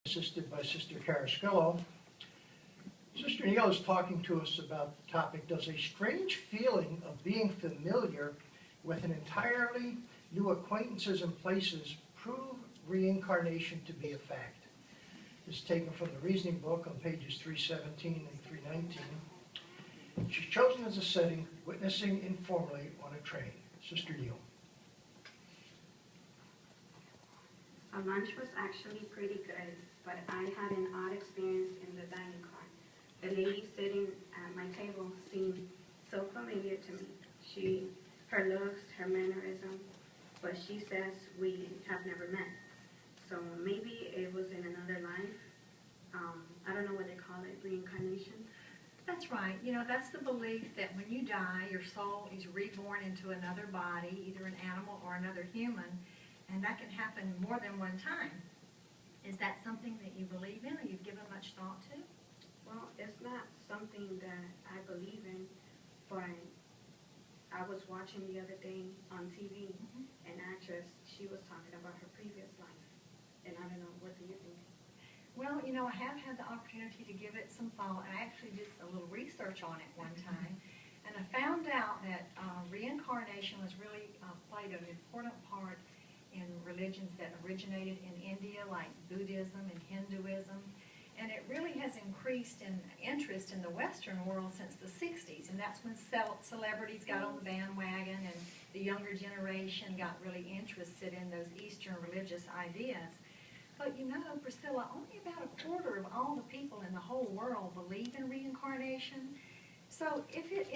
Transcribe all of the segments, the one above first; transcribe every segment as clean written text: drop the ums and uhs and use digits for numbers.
assisted by Sister Carasquillo. Sister Neil is talking to us about the topic, does a strange feeling of being familiar with an entirely new acquaintances and places prove reincarnation to be a fact? This is taken from the reasoning book on pages 317 and 319. She's chosen as a setting, witnessing informally on a train. Sister Neil. Our lunch was actually pretty good, but I had an odd experience in the dining car. The lady sitting at my table seemed so familiar to me. Her looks, her mannerism, but she says we have never met. So maybe it was in another life. I don't know what they call it, reincarnation. That's right. You know, that's the belief that when you die, your soul is reborn into another body, either an animal or another human, and that can happen more than one time. Is that something that you believe in or you've given much thought to? Well, it's not something that I believe in, but I was watching the other day on TV, an actress, she was talking about her previous life, and I don't know, what do you think? Well, you know, I have had the opportunity to give it some thought, and I actually did a little research on it one time, and I found out that reincarnation was really played an important part in religions that originated in India, like Buddhism and Hinduism, and it really has increased in interest in the Western world since the 60s, and that's when celebrities got on the bandwagon and the younger generation got really interested in those Eastern religious ideas. But you know, Priscilla, only about a quarter of all the people in the whole world believe in reincarnation. So if it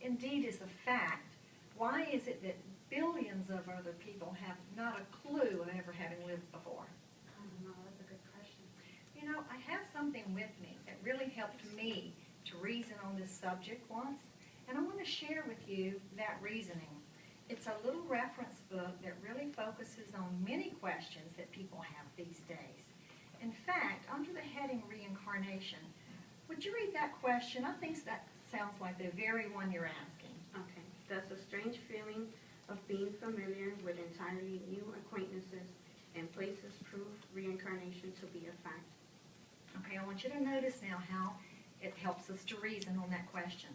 indeed is a fact, why is it that billions of other people have not a clue of ever having lived before? I don't know, that's a good question. You know, I have something with me that really helped me to reason on this subject once, and I want to share with you that reasoning. It's a little reference book that really focuses on many questions that people have these days. In fact, under the heading Reincarnation, would you read that question? I think that sounds like the very one you're asking. Okay. Does a strange feeling of being familiar with entirely new acquaintances and places prove reincarnation to be a fact? Okay, I want you to notice now how it helps us to reason on that question.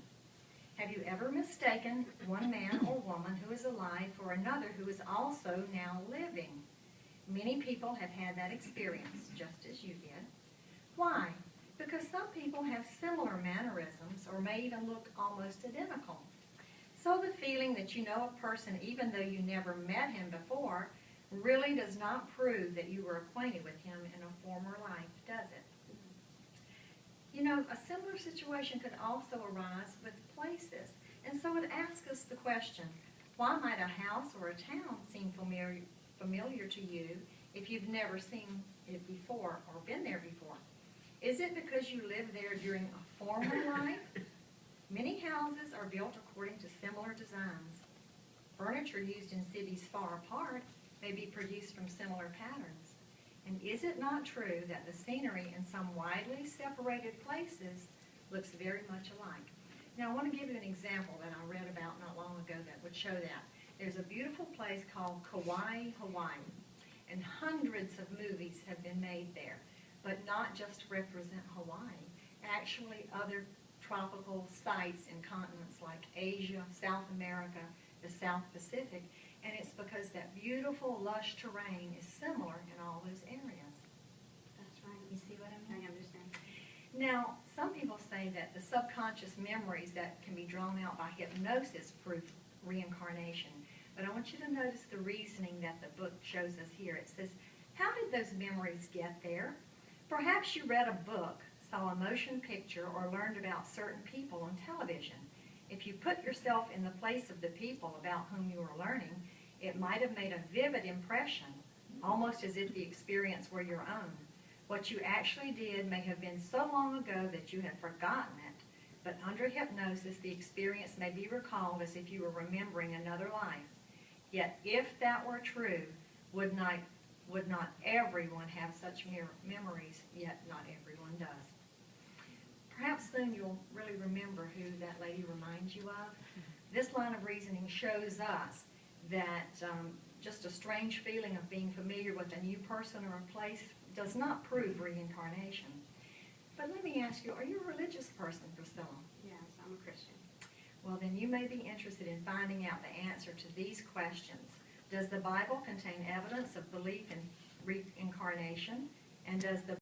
Have you ever mistaken one man or woman who is alive for another who is also now living? Many people have had that experience, just as you did. Why? Because some people have similar mannerisms or may even look almost identical. So the feeling that you know a person even though you never met him before really does not prove that you were acquainted with him in a former life, does it? You know, a similar situation could also arise with places. And so it asks us the question, why might a house or a town seem familiar to you if you've never seen it before or been there before? Is it because you lived there during a former life? Many houses are built according to similar designs. Furniture used in cities far apart may be produced from similar patterns. And is it not true that the scenery in some widely separated places looks very much alike? Now, I want to give you an example that I read about not long ago that would show that. There's a beautiful place called Kauai, Hawaii, and hundreds of movies have been made there, but not just to represent Hawaii, actually other tropical sites in continents like Asia, South America, the South Pacific, and it's because that beautiful, lush terrain is similar in all those areas. That's right. You see what I mean? I understand. Now, some people say that the subconscious memories that can be drawn out by hypnosis prove reincarnation. But I want you to notice the reasoning that the book shows us here. It says, how did those memories get there? Perhaps you read a book, saw a motion picture, or learned about certain people on television. If you put yourself in the place of the people about whom you were learning, it might have made a vivid impression, almost as if the experience were your own. What you actually did may have been so long ago that you had forgotten it, but under hypnosis, the experience may be recalled as if you were remembering another life. Yet, if that were true, would not everyone have such memories? Yet not everyone does. Perhaps soon you'll really remember who that lady reminds you of. This line of reasoning shows us that just a strange feeling of being familiar with a new person or a place does not prove reincarnation. But let me ask you, are you a religious person, Priscilla? Yes, I'm a Christian. Well, then you may be interested in finding out the answer to these questions. Does the Bible contain evidence of belief in reincarnation? And does the